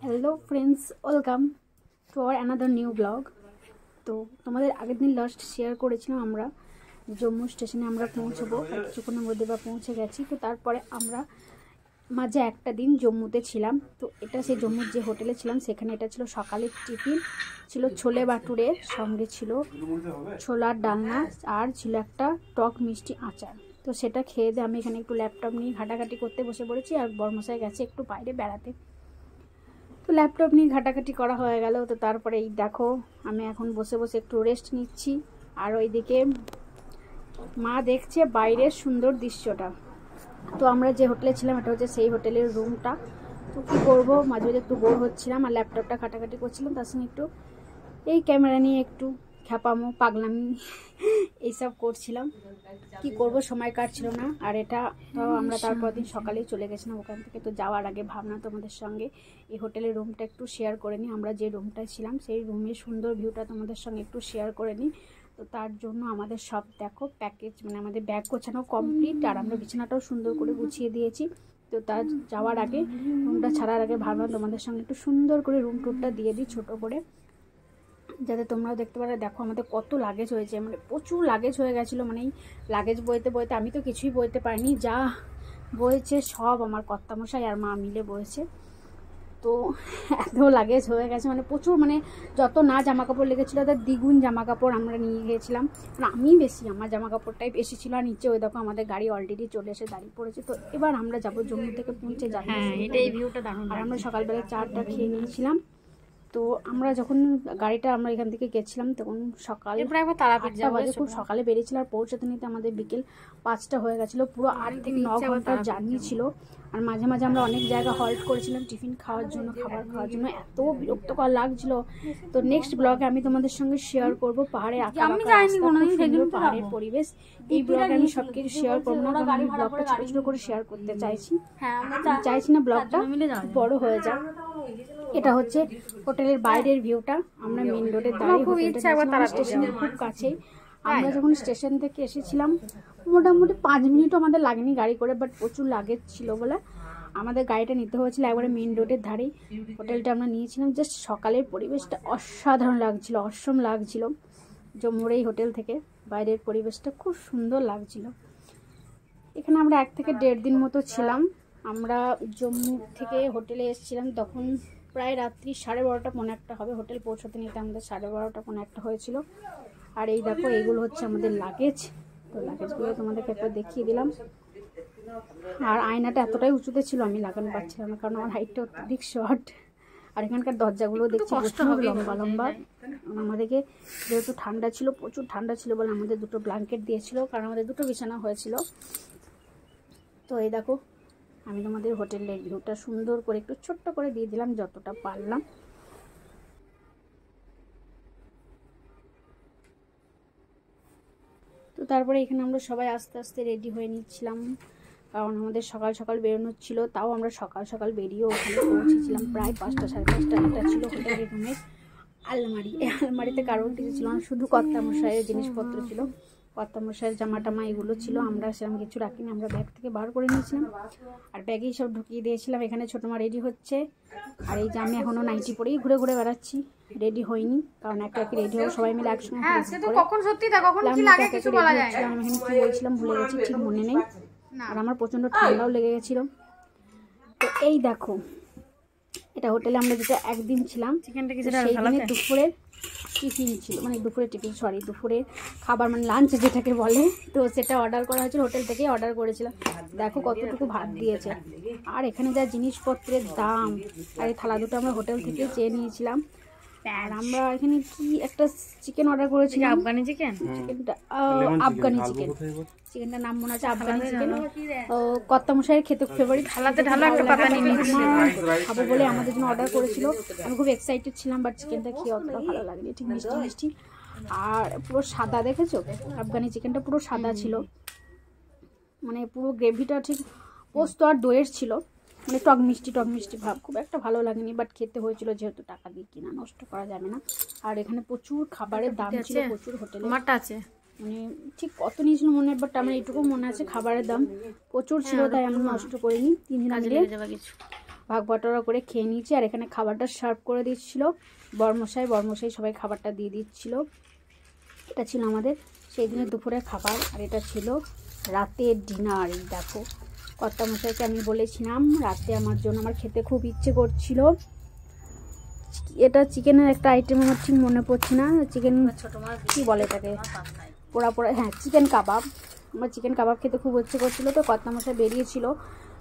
Hello friends, welcome to our another new blog. তো তোমাদের আগের দিন লাস্ট শেয়ার করেছিলাম আমরা জম্মু স্টেশনে আমরা পৌঁছবো, আর কিছুক্ষণের মধ্যে বা পৌঁছে গেছি। তো তারপরে আমরা মাঝে একটা দিন জম্মুতে ছিলাম। তো এটা সেই জম্মুর যে হোটেলে ছিলাম সেখানে এটা ছিল সকালের টিফিন, ছিল ছোলে বাটুরের সঙ্গে ছিল ছোলার ডালনা আর ছিল একটা টক মিষ্টি আচার। তো সেটা খেয়ে দিয়ে আমি এখানে একটু ল্যাপটপ নিয়ে ঘাটাঘাটি করতে বসে পড়েছি, আর বর্মশাই গেছে একটু বাইরে বেড়াতে। তো ল্যাপটপ নিয়ে ঘাটাঘাটি করা হয়ে গেল। তো তারপরে এই দেখো আমি এখন বসে বসে একটু রেস্ট নিচ্ছি, আর ওইদিকে মা দেখছে বাইরের সুন্দর দৃশ্যটা। তো আমরা যে হোটেলে ছিলাম এটা হচ্ছে সেই হোটেলের রুমটা। তো কী করবো, মাঝে মাঝে একটু বোর হচ্ছিলাম আর ল্যাপটপটা ঘাটাঘাটি করছিলাম, তার সঙ্গে একটু এই ক্যামেরা নিয়ে একটু খ্যাপামো পাগলামি এইসব করছিলাম। কি করব, সময় কাটছিল না। আর এটা তো আমরা তারপর দিন সকালেই চলে গেছিলাম ওখান থেকে। তো যাওয়ার আগে ভাবনা তোমাদের সঙ্গে এই হোটেলের রুমটা একটু শেয়ার করে নিই। আমরা যে রুমটায় ছিলাম সেই রুমের সুন্দর ভিউটা তোমাদের সঙ্গে একটু শেয়ার করে নিই। তো তার জন্য আমাদের সব দেখো প্যাকেজ, মানে আমাদের ব্যাগ গোছানো কমপ্লিট, আর আমরা বিছানাটাও সুন্দর করে গুছিয়ে দিয়েছি। তো তার যাওয়ার আগে, রুমটা ছাড়ার আগে ভাবলাম তোমাদের সঙ্গে একটু সুন্দর করে রুম টুরটা দিয়ে দিই ছোটো করে, যাতে তোমরাও দেখতে পারো। দেখো আমাদের কত লাগেজ হয়েছে, মানে প্রচুর লাগেজ হয়ে গেছিলো। মানে এই লাগেজ বইতে বইতে আমি তো কিছুই বইতে পারিনি, যা বয়েছে সব আমার কর্তামশাই আর মা মিলে বয়েছে। তো এত লাগেজ হয়ে গেছে, মানে প্রচুর, মানে যত না জামা কাপড় লেগেছিলো তার দ্বিগুণ জামা কাপড় আমরা নিয়ে গিয়েছিলাম। মানে আমি বেশি, আমার জামা কাপড়টাই বেশি ছিল। আর নিচে ওই দেখো আমাদের গাড়ি অলরেডি চলে এসে দাঁড়িয়ে পড়েছে। তো এবার আমরা যাবো জম্মু থেকে পৌঁছে যাবো। এই ভিউটা দারুণ। আর আমরা সকালবেলা চাটা খেয়ে নিয়েছিলাম। তো আমরা যখন গাড়িটা আমরা এখান থেকে গেছিলাম তখন সকাল প্রায় তারাপীঠ বাজে, খুব সকালে বেরিয়েছিল। আর পৌঁছাতে নিতে আমাদের বিকেল 5টা হয়ে গেছিলো। পুরো 8 থেকে 9 ঘন্টার জার্নি ছিল। আর মাঝে মাঝে আমরা অনেক জায়গা হল্ট করেছিলাম টিফিন খাওয়ার জন্য, খাবার খাওয়ার জন্য। এত বিরক্তকর লাগছিল। তো নেক্সট ব্লগে আমি তোমাদের সঙ্গে শেয়ার করবো পাহাড়ের পাহাড়ের পরিবেশ। এই ব্লগে আমি সব কিছু শেয়ার করবো না, কারণ আমি ব্লগটা ছোট ছোট করে শেয়ার করতে চাইছি। চাইছি না ব্লগটা বড় হয়ে যাক। এটা হচ্ছে হোটেলের বাইরের ভিউটা। আমরা মেন রোডের দাঁড়িয়ে স্টেশনের খুব কাছেই। আমরা যখন স্টেশন থেকে এসেছিলাম মোটামুটি 5 মিনিটও আমাদের লাগেনি গাড়ি করে, বাট প্রচুর লাগেজ ছিল বলে আমাদের গাড়িটা নিতে হয়েছিল একবারে মেন রোডের ধারেই। হোটেলটা আমরা নিয়েছিলাম। জাস্ট সকালের পরিবেশটা অসাধারণ লাগছিল, অসম লাগছিল। জম্মুর এই হোটেল থেকে বাইরের পরিবেশটা খুব সুন্দর লাগছিল। এখানে আমরা 1 থেকে 1.5 দিন মতো ছিলাম। আমরা জম্মু থেকে হোটেলে এসেছিলাম তখন প্রায় রাত্রি 12:30 পৌনে 1 হবে। হোটেল পৌঁছতে নিতে আমাদের 12:30 পৌনে 1 হয়েছিল। আর এই দেখো এইগুলো হচ্ছে আমাদের লাগেজ। তো লাগেজগুলো তোমাদেরকে একবার দেখিয়ে দিলাম। আর আয়নাটা এতটাই উঁচুতে ছিল আমি লাগানো পারছিলাম না, কারণ আমার হাইটটা অত্যধিক শর্ট। আর এখানকার দরজাগুলো দেখছি প্রচুর লম্বা লম্বা। আমাদেরকে যেহেতু ঠান্ডা ছিল, প্রচুর ঠান্ডা ছিল বলে আমাদের 2টো ব্ল্যাঙ্কেট দিয়েছিল, কারণ আমাদের 2টো বিছানা হয়েছিল। তো এই দেখো আমি তোমাদের হোটেলের ভিউটা সুন্দর করে একটু ছোট্ট করে দিয়ে দিলাম যতটা পারলাম। তো তারপরে এখানে আমরা সবাই আস্তে আস্তে রেডি হয়ে নিচ্ছিলাম, কারণ আমাদের সকাল সকাল বেরোনোর ছিল। তাও আমরা সকাল সকাল বেরিয়ে ওখানে পৌঁছেছিলাম প্রায় 5টা সাড়ে 5টা। এটা ছিল হোটেলের রুমের আলমারি। এই আলমারিতে কারোর কিছু ছিল না, শুধু কর্তামশাইয়ের জিনিসপত্র ছিল। কর্তামশাইয়ের জামা টামা এগুলো ছিল। আমরা সেরকম কিছু রাখিনি, আমরা ব্যাগ থেকে বার করে নিয়েছিলাম আর ব্যাগেই সব ঢুকিয়ে দিয়েছিলাম। এখানে ছোটো মা রেডি হচ্ছে, আর এই যে আমি এখনও নাইটি পরেই ঘুরে ঘুরে বেড়াচ্ছি, রেডি হইনি, কারণ একটা রেডি হয়ে সবাই মিলে একসঙ্গে আমি এখানে কি বলছিলাম ভুলে গেছি, ঠিক মনে নেই। আর আমার প্রচণ্ড ঠান্ডাও লেগে গেছিলো। তো এই দেখো এটা হোটেলে আমরা যেটা একদিন ছিলাম সেই দিনে দুপুরের টিফিন ছিল, মানে দুপুরের খাবার, মানে লাঞ্চ যেটাকে বলে। তো সেটা অর্ডার করা হয়েছিল, হোটেল থেকেই অর্ডার করেছিলাম। দেখো কতটুকু ভাত দিয়েছে। আর এখানে যা জিনিসপত্রের দাম, আর এই থালা দুটো আমরা হোটেল থেকে চেয়ে নিয়েছিলাম। আর আমরা এখানে কি একটা চিকেন অর্ডার করেছিলাম, আফগানি চিকেন। আফগানি চিকেন, চিকেনটার নাম মনে আছে আফগানি চিকেন। কর্তামশাইয়ের খেতে ফেভারিট, খাবো বলে আমাদের জন্য অর্ডার করেছিল। আমি খুব এক্সাইটেড ছিলাম, বাট চিকেনটা খেয়ে অতটা ভালো লাগেনি, ঠিক মিষ্টি মিষ্টি। আর পুরো সাদা, দেখেছো আফগানি চিকেনটা পুরো সাদা ছিল, মানে পুরো গ্রেভিটা ঠিক পোস্ত আর দইয়ের ছিল, মানে টক মিষ্টি ভাব। খুব একটা ভালো লাগেনি, বাট খেতে হয়েছিল যেহেতু টাকা দিয়ে কিনা, নষ্ট করা যাবে না। আর এখানে প্রচুর খাবারের দাম ছিল, প্রচুর হোটেলে আছে, মানে ঠিক কত নিয়েছিল মনে হয়, বাট আমার এইটুকু মনে আছে খাবারের দাম প্রচুর ছিল, তাই আমরা নষ্ট করিনি। 3 দিন মিলে ভাগ বটরা করে খেয়ে নিয়েছি। আর এখানে খাবারটা সার্ভ করে দিচ্ছিলো বরমশাই সবাই খাবারটা দিয়ে দিচ্ছিলো। এটা ছিল আমাদের সেই দিনের দুপুরের খাবার। আর এটা ছিল রাতের ডিনার। দেখো কর্তামশাইকে আমি বলেছিলাম রাতে আমার জন্য, আমার খেতে খুব ইচ্ছে করছিল। এটা চিকেনের একটা আইটেম, আমার ঠিক মনে পড়ছে না, চিকেন কী বলে এটাকে, পোড়া পোড়া, হ্যাঁ চিকেন কাবাব। আমার চিকেন কাবাব খেতে খুব ইচ্ছে করছিলো। তো কর্তামশাই বেরিয়েছিল,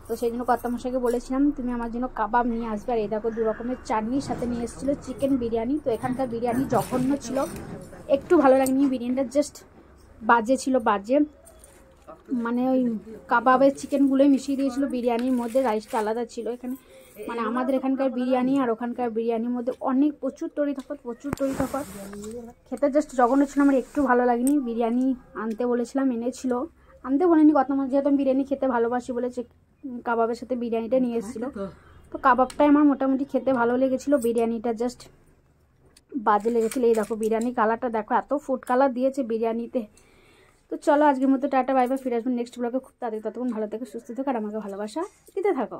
তো সেই জন্য কর্তামশাইকে বলেছিলাম তুমি আমার জন্য কাবাব নিয়ে আসবে। আর এই দেখো 2 রকমের চাটনির সাথে নিয়ে এসেছিলো চিকেন বিরিয়ানি। তো এখানকার বিরিয়ানি জঘন্য ছিল, একটু ভালো লাগেনি। বিরিয়ানিটা জাস্ট বাজে ছিল, বাজে মানে ওই কাবাবের চিকেনগুলোই মিশিয়ে দিয়েছিল বিরিয়ানির মধ্যে, রাইসটা আলাদা ছিল। এখানে মানে আমাদের এখানকার বিরিয়ানি আর ওখানকার বিরিয়ানির মধ্যে অনেক প্রচুর তফাৎ। খেতে জাস্ট জঘন্য ছিল, আমার একটু ভালো লাগেনি। বিরিয়ানি আনতে বলেছিলাম, এনেছিল, আনতে বলিনি কর্তামশাই, যেহেতু আমি বিরিয়ানি খেতে ভালোবাসি বলেছে কাবাবের সাথে বিরিয়ানিটা নিয়ে এসেছিলো। তো কাবাবটাই আমার মোটামুটি খেতে ভালো লেগেছিলো, বিরিয়ানিটা জাস্ট বাজে লেগেছিলো। এই দেখো বিরিয়ানি কালারটা দেখো, এত ফুড কালার দিয়েছে বিরিয়ানিতে। তো চলো আজকের মতো টাটা বাই বাই, ফিরে আসবেন নেক্সট ব্লগে খুব তাড়াতাড়ি। ততক্ষণ ভালো থেকো, সুস্থ থেকো আর আমাকে ভালোবাসা দিতে থাকো।